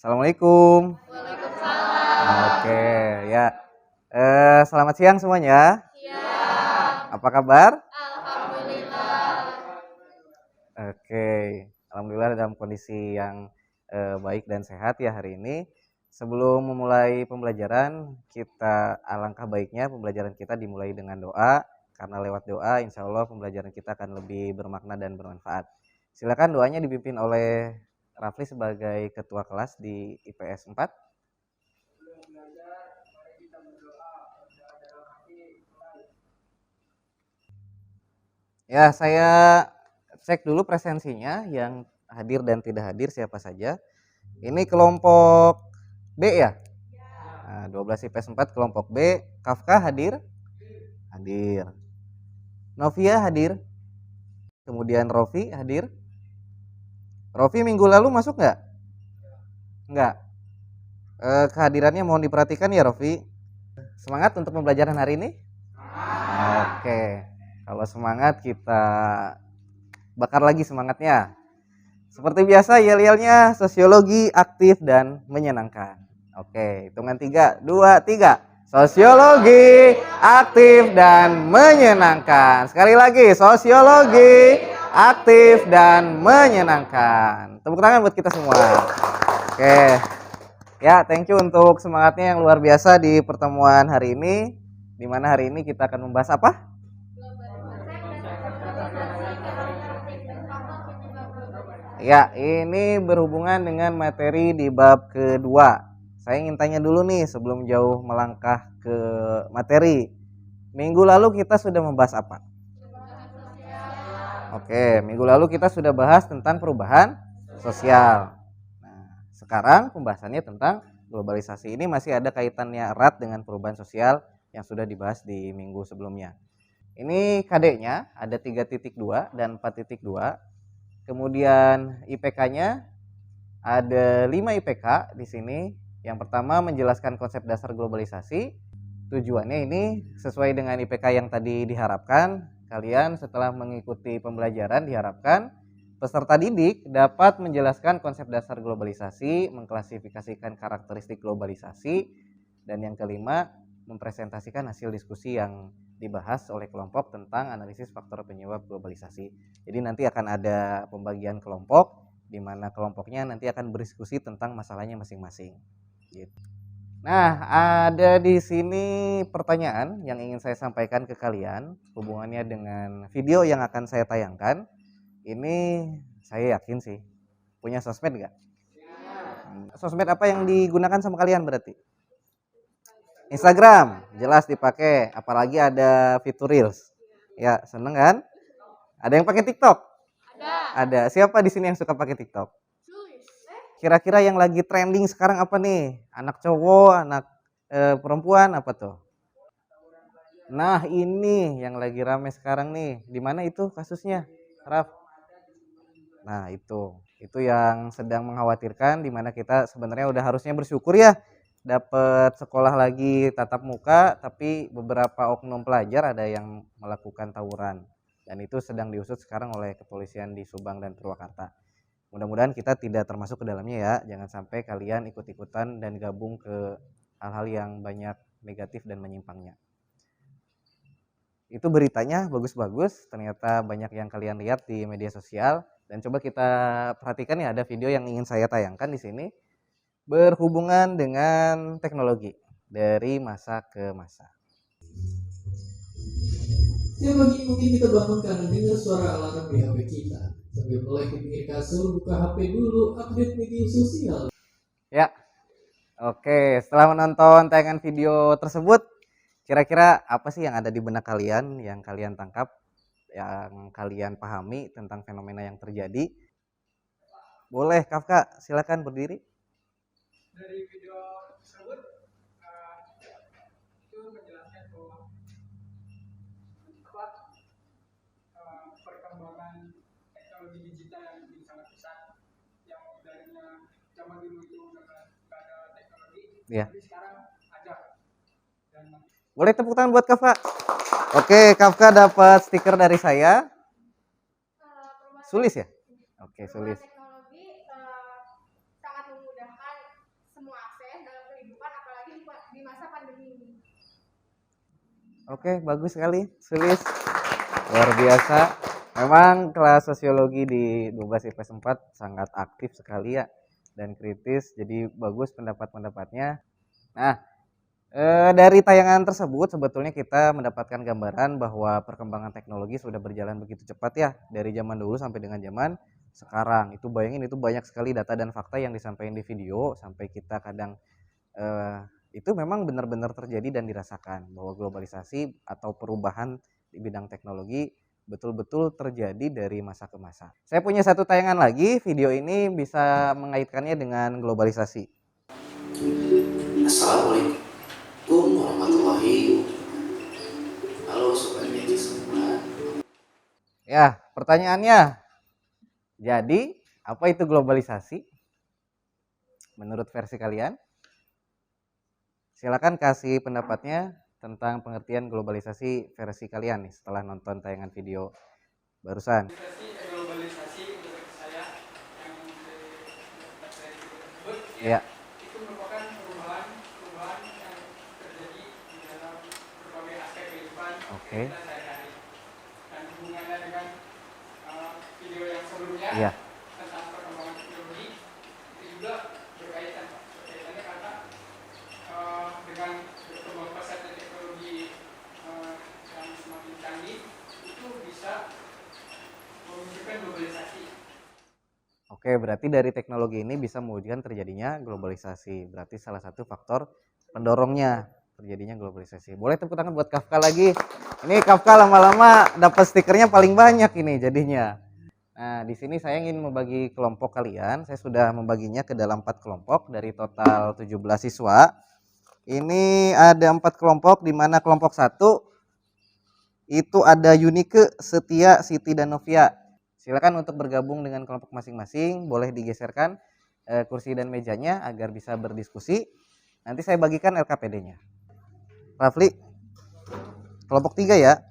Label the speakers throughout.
Speaker 1: Assalamualaikum.
Speaker 2: Waalaikumsalam.
Speaker 1: Oke, ya. Selamat siang semuanya.
Speaker 2: Siap.
Speaker 1: Apa kabar?
Speaker 2: Alhamdulillah.
Speaker 1: Oke, alhamdulillah dalam kondisi yang baik dan sehat ya hari ini. Sebelum memulai pembelajaran, alangkah baiknya pembelajaran kita dimulai dengan doa, karena lewat doa insya Allah pembelajaran kita akan lebih bermakna dan bermanfaat. Silakan doanya dipimpin oleh Rafli sebagai ketua kelas di IPS 4. Ya, saya cek dulu presensinya yang hadir dan tidak hadir siapa saja. Ini kelompok B ya? Nah, 12 IPS 4 kelompok B. Kafka hadir? Hadir. Novia hadir? Kemudian Rofi hadir? Rofi minggu lalu masuk nggak? Nggak. Kehadirannya mohon diperhatikan ya Rofi. Semangat untuk pembelajaran hari ini? Oke. Kalau semangat kita bakar lagi semangatnya. Seperti biasa yel-yelnya sosiologi aktif dan menyenangkan. Oke, hitungan 3, 2, 3. Sosiologi aktif dan menyenangkan. Sekali lagi, sosiologi aktif dan menyenangkan. Tepuk tangan buat kita semua. Oke. Ya, thank you untuk semangatnya yang luar biasa di pertemuan hari ini. Di mana hari ini kita akan membahas apa? Ya, ini berhubungan dengan materi di bab kedua. Saya ingin tanya dulu nih sebelum jauh melangkah ke materi. Minggu lalu kita sudah membahas apa? Oke, minggu lalu kita sudah bahas tentang perubahan sosial. Nah, sekarang pembahasannya tentang globalisasi. Ini masih ada kaitannya erat dengan perubahan sosial yang sudah dibahas di minggu sebelumnya. Ini KD-nya ada 3.2 dan 4.2. Kemudian IPK-nya ada 5 IPK di sini. Yang pertama menjelaskan konsep dasar globalisasi. Tujuannya ini sesuai dengan IPK yang tadi diharapkan. Kalian setelah mengikuti pembelajaran diharapkan peserta didik dapat menjelaskan konsep dasar globalisasi, mengklasifikasikan karakteristik globalisasi, dan yang kelima mempresentasikan hasil diskusi yang dibahas oleh kelompok tentang analisis faktor penyebab globalisasi. Jadi nanti akan ada pembagian kelompok di mana kelompoknya nanti akan berdiskusi tentang masalahnya masing-masing. Gitu. Nah, ada di sini pertanyaan yang ingin saya sampaikan ke kalian hubungannya dengan video yang akan saya tayangkan. Ini saya yakin sih punya sosmed nggak? Sosmed apa yang digunakan sama kalian berarti? Instagram, jelas dipakai, apalagi ada fitur Reels. Ya, seneng kan? Ada yang pakai TikTok? Ada. Siapa di sini yang suka pakai TikTok? Kira-kira yang lagi trending sekarang apa nih? Anak cowok, anak perempuan apa tuh? Nah, ini yang lagi rame sekarang nih. Di mana itu kasusnya? Raf. Nah, itu yang sedang mengkhawatirkan, di mana kita sebenarnya udah harusnya bersyukur ya dapat sekolah lagi tatap muka, tapi beberapa oknum pelajar ada yang melakukan tawuran dan itu sedang diusut sekarang oleh kepolisian di Subang dan Purwakarta. Mudah-mudahan kita tidak termasuk ke dalamnya ya, jangan sampai kalian ikut-ikutan dan gabung ke hal-hal yang banyak negatif dan menyimpangnya. Itu beritanya bagus-bagus, ternyata banyak yang kalian lihat di media sosial, dan coba kita perhatikan ya, ada video yang ingin saya tayangkan di sini berhubungan dengan teknologi dari masa ke masa.
Speaker 3: Siang pagi mungkin kita bangun karena dengar suara alarm di HP kita. Sambil melek di pinggir kasur, buka HP dulu, update media sosial.
Speaker 1: Ya, oke. Setelah menonton tayangan video tersebut, kira-kira apa sih yang ada di benak kalian, yang kalian tangkap, yang kalian pahami tentang fenomena yang terjadi? Boleh, Kafka, silakan berdiri.
Speaker 4: Dari video tersebut itu menjelaskan bahwa perkembangan teknologi digital yang sangat pesat, yang darinya zaman dulu itu nggak ada teknologi, tapi sekarang ada. Dan
Speaker 1: boleh tepuk tangan buat Kafka. Oke, Kafka dapat stiker dari saya. Sulis ya? Oke, sulis.
Speaker 2: Teknologi sangat memudahkan
Speaker 1: Oke, bagus sekali, Sulis. Luar biasa. Memang kelas sosiologi di 12 IPS 4 sangat aktif sekali ya dan kritis. Jadi bagus pendapat-pendapatnya. Nah, dari tayangan tersebut sebetulnya kita mendapatkan gambaran bahwa perkembangan teknologi sudah berjalan begitu cepat ya dari zaman dulu sampai dengan zaman sekarang. Itu bayangin itu banyak sekali data dan fakta yang disampaikan di video sampai kita kadang itu memang benar-benar terjadi dan dirasakan bahwa globalisasi atau perubahan di bidang teknologi betul-betul terjadi dari masa ke masa. Saya punya satu tayangan lagi, video ini bisa mengaitkannya dengan globalisasi.
Speaker 5: Assalamualaikum warahmatullahi wabarakatuh. Halo sobat Meji semua.
Speaker 1: Ya, pertanyaannya. Jadi, apa itu globalisasi? Menurut versi kalian? Silakan kasih pendapatnya tentang pengertian globalisasi versi kalian nih setelah nonton tayangan video barusan.
Speaker 4: Globalisasi menurut saya yang dari tersebut
Speaker 1: Iya.
Speaker 4: itu merupakan perubahan yang terjadi di dalam berbagai aspek kehidupan
Speaker 1: Oke.
Speaker 4: kita sehari-hari. Dan hubungannya dengan video yang sebelumnya
Speaker 1: Iya.
Speaker 4: tentang perkembangan teknologi itu juga berkaitan, Pak. Berkaitannya karena dengan berkembang pesatnya teknologi yang semakin canggih itu bisa mewujudkan globalisasi.
Speaker 1: Oke, berarti dari teknologi ini bisa mewujudkan terjadinya globalisasi. Berarti salah satu faktor pendorongnya terjadinya globalisasi. Boleh tepuk tangan buat Kafka lagi. Ini Kafka lama-lama dapat stikernya paling banyak ini jadinya. Nah, di sini saya ingin membagi kelompok kalian. Saya sudah membaginya ke dalam 4 kelompok dari total 17 siswa. Ini ada 4 kelompok, di mana kelompok 1 itu ada Yunike, Setia, Siti, dan Novia. Silakan untuk bergabung dengan kelompok masing-masing. Boleh digeserkan kursi dan mejanya agar bisa berdiskusi. Nanti saya bagikan LKPD-nya. Rafli, kelompok 3 ya.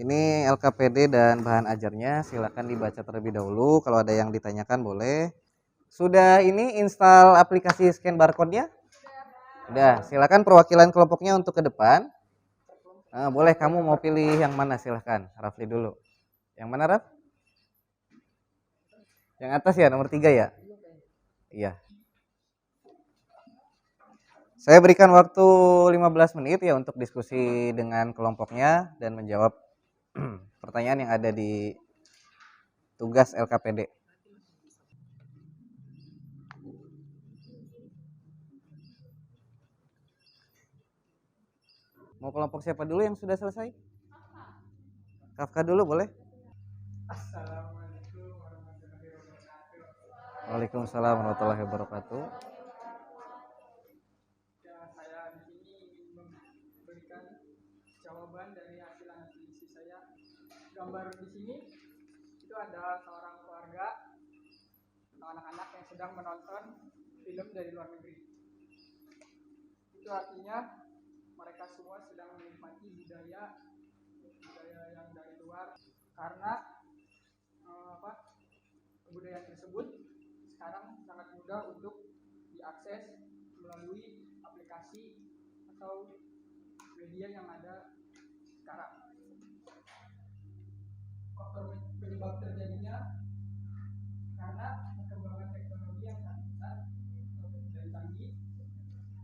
Speaker 1: Ini LKPD dan bahan ajarnya. Silakan dibaca terlebih dahulu. Kalau ada yang ditanyakan boleh. Sudah ini install aplikasi scan barcode-nya? Udah, silakan perwakilan kelompoknya untuk ke depan. Boleh, kamu mau pilih yang mana silahkan. Rafli dulu. Yang mana, Raf? Yang atas ya, nomor 3 ya? Iya. Saya berikan waktu 15 menit ya untuk diskusi dengan kelompoknya dan menjawab pertanyaan yang ada di tugas LKPD. Mau kelompok siapa dulu yang sudah selesai? Kafka dulu boleh?
Speaker 4: Assalamualaikum warahmatullahi wabarakatuh.
Speaker 1: Waalaikumsalam warahmatullahi wabarakatuh.
Speaker 4: Ya, saya di sini ingin memberikan jawaban dari hasil analisis saya. Gambar di sini itu ada seorang keluarga atau anak-anak yang sedang menonton film dari luar negeri. Itu artinya mereka semua sedang menikmati budaya yang dari luar, karena kebudayaan tersebut sekarang sangat mudah untuk diakses melalui aplikasi atau media yang ada sekarang. Faktor penyebab terjadinya karena perkembangan teknologi yang sangat pesat dan canggih,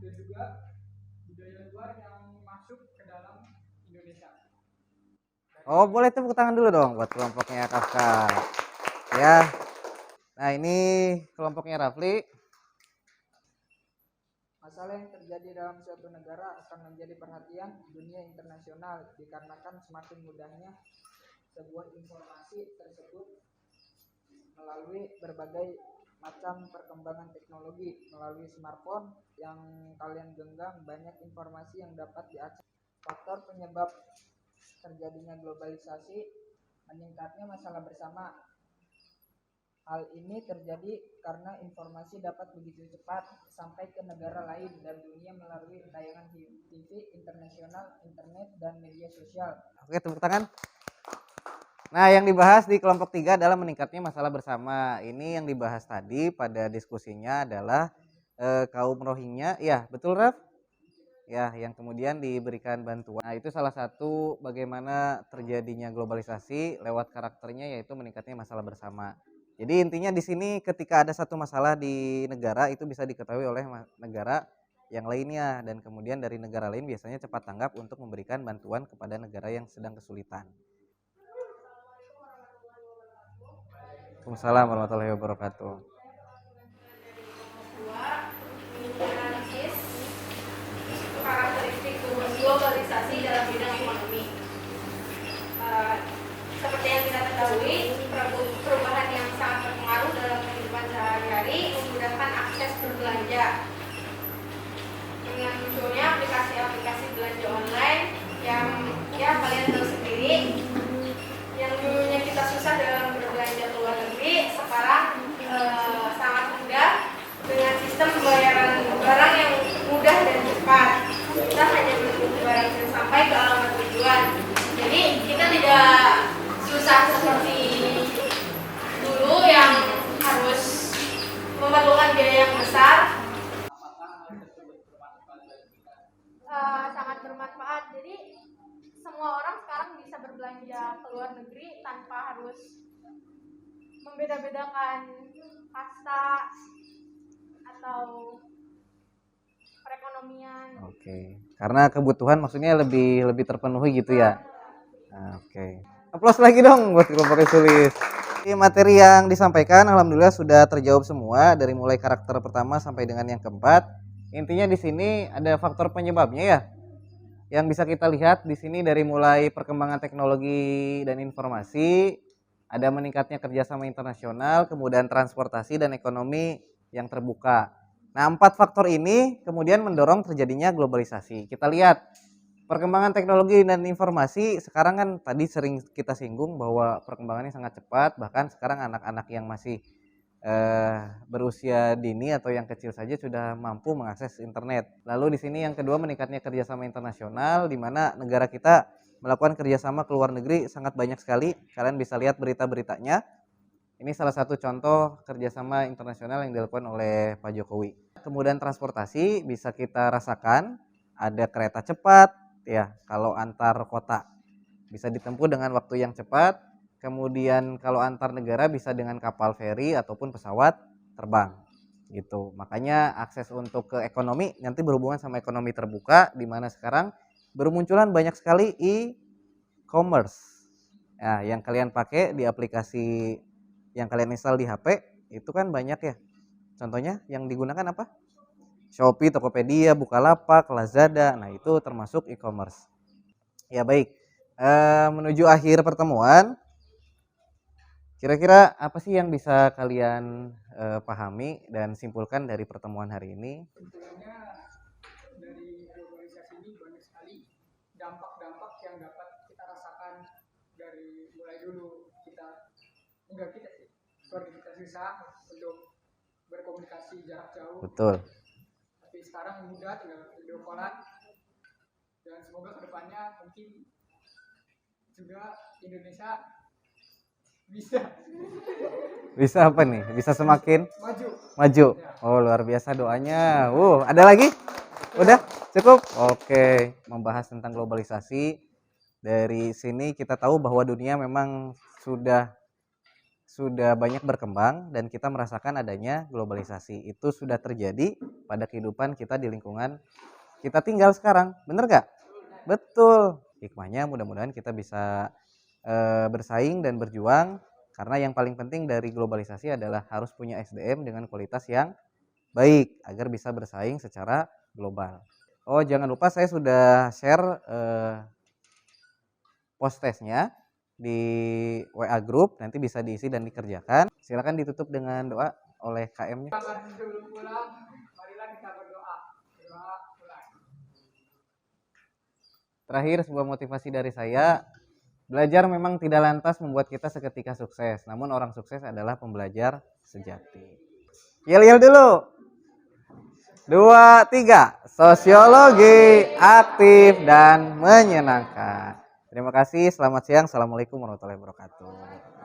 Speaker 4: dan juga budaya luar yang masuk ke dalam Indonesia.
Speaker 1: Oh, boleh tepuk tangan dulu dong buat kelompoknya Kafka. Ya. Nah, ini kelompoknya Rafli.
Speaker 6: Masalah yang terjadi dalam suatu negara akan menjadi perhatian dunia internasional dikarenakan semakin mudahnya sebuah informasi tersebut melalui berbagai macam perkembangan teknologi. Melalui smartphone yang kalian genggam, banyak informasi yang dapat diakses. Faktor penyebab terjadinya globalisasi, meningkatnya masalah bersama. Hal ini terjadi karena informasi dapat begitu cepat sampai ke negara lain dan dunia melalui tayangan TV, internasional, internet, dan media sosial.
Speaker 1: Oke, tepuk tangan. Nah, yang dibahas di kelompok 3 adalah meningkatnya masalah bersama. Ini yang dibahas tadi pada diskusinya adalah kaum Rohingya. Ya, betul, Raf? ya yang kemudian diberikan bantuan. Nah, itu salah satu bagaimana terjadinya globalisasi lewat karakternya, yaitu meningkatnya masalah bersama. Jadi intinya di sini ketika ada satu masalah di negara itu bisa diketahui oleh negara yang lainnya, dan kemudian dari negara lain biasanya cepat tanggap untuk memberikan bantuan kepada negara yang sedang kesulitan. Waalaikumsalam warahmatullahi wabarakatuh.
Speaker 2: Analisis karakteristik globalisasi dalam bidang ekonomi. Seperti yang kita ketahui, perubahan yang sangat berpengaruh dalam kehidupan sehari-hari memudahkan akses berbelanja. Dengan munculnya aplikasi-aplikasi belanja online yang ya kalian tahu sendiri, yang dulunya kita susah dalam berbelanja ke luar negeri, sekarang sangat mudah dengan sistem pembayaran barang yang mudah dan cepat. Kita hanya menunggu barang yang sampai ke alamat tujuan. Jadi kita tidak susah seperti dulu yang harus memerlukan biaya yang besar. Sangat bermanfaat. Jadi semua orang sekarang bisa berbelanja ke luar negeri tanpa harus membeda-bedakan kasta atau perekonomian.
Speaker 1: Oke. Karena kebutuhan maksudnya lebih terpenuhi gitu ya. Nah, oke. Aplaus lagi dong buat kelompok Sulis. Di materi yang disampaikan alhamdulillah sudah terjawab semua dari mulai karakter pertama sampai dengan yang keempat. Intinya di sini ada faktor penyebabnya ya. Yang bisa kita lihat di sini dari mulai perkembangan teknologi dan informasi, ada meningkatnya kerjasama internasional, kemudian transportasi dan ekonomi yang terbuka. Nah, 4 faktor ini kemudian mendorong terjadinya globalisasi. Kita lihat perkembangan teknologi dan informasi sekarang kan tadi sering kita singgung bahwa perkembangannya sangat cepat, bahkan sekarang anak-anak yang masih berusia dini atau yang kecil saja sudah mampu mengakses internet. Lalu di sini yang kedua meningkatnya kerjasama internasional, di mana negara kita melakukan kerjasama ke luar negeri sangat banyak sekali. Kalian bisa lihat berita-beritanya. Ini salah satu contoh kerjasama internasional yang dilakukan oleh Pak Jokowi. Kemudian transportasi bisa kita rasakan, ada kereta cepat, ya kalau antar kota bisa ditempuh dengan waktu yang cepat. Kemudian kalau antar negara bisa dengan kapal feri ataupun pesawat terbang gitu. Makanya akses untuk ke ekonomi nanti berhubungan sama ekonomi terbuka, di mana sekarang bermunculan banyak sekali e-commerce. Nah, yang kalian pakai di aplikasi yang kalian install di HP itu kan banyak ya. Contohnya yang digunakan apa? Shopee, Tokopedia, Bukalapak, Lazada. Nah, itu termasuk e-commerce. Ya baik. Menuju akhir pertemuan, kira-kira apa sih yang bisa kalian pahami dan simpulkan dari pertemuan hari ini?
Speaker 4: Tentunya dari globalisasi ini banyak sekali dampak-dampak yang dapat kita rasakan dari mulai dulu kita enggak kita sih keluarga kita susah untuk berkomunikasi jarak jauh.
Speaker 1: Betul.
Speaker 4: Tapi sekarang mudah tinggal video callan, dan semoga kedepannya mungkin juga Indonesia
Speaker 1: Bisa apa nih? Bisa semakin
Speaker 4: maju.
Speaker 1: Oh, luar biasa doanya. Ada lagi? Udah? Cukup? Oke, membahas tentang globalisasi. Dari sini kita tahu bahwa dunia memang sudah banyak berkembang dan kita merasakan adanya globalisasi. Itu sudah terjadi pada kehidupan kita di lingkungan kita tinggal sekarang. Bener gak? Betul. Hikmahnya mudah-mudahan kita bisa bersaing dan berjuang, karena yang paling penting dari globalisasi adalah harus punya SDM dengan kualitas yang baik agar bisa bersaing secara global. Oh, jangan lupa saya sudah share post testnya di WA group, nanti bisa diisi dan dikerjakan. Silakan ditutup dengan doa oleh KM-nya.
Speaker 4: Sebelum pulang, marilah kita berdoa. Berdoa pulang.
Speaker 1: Terakhir, sebuah motivasi dari saya. Belajar memang tidak lantas membuat kita seketika sukses, namun orang sukses adalah pembelajar sejati. Yel dulu. 2, 3. Sosiologi aktif dan menyenangkan. Terima kasih, selamat siang. Assalamualaikum warahmatullahi wabarakatuh.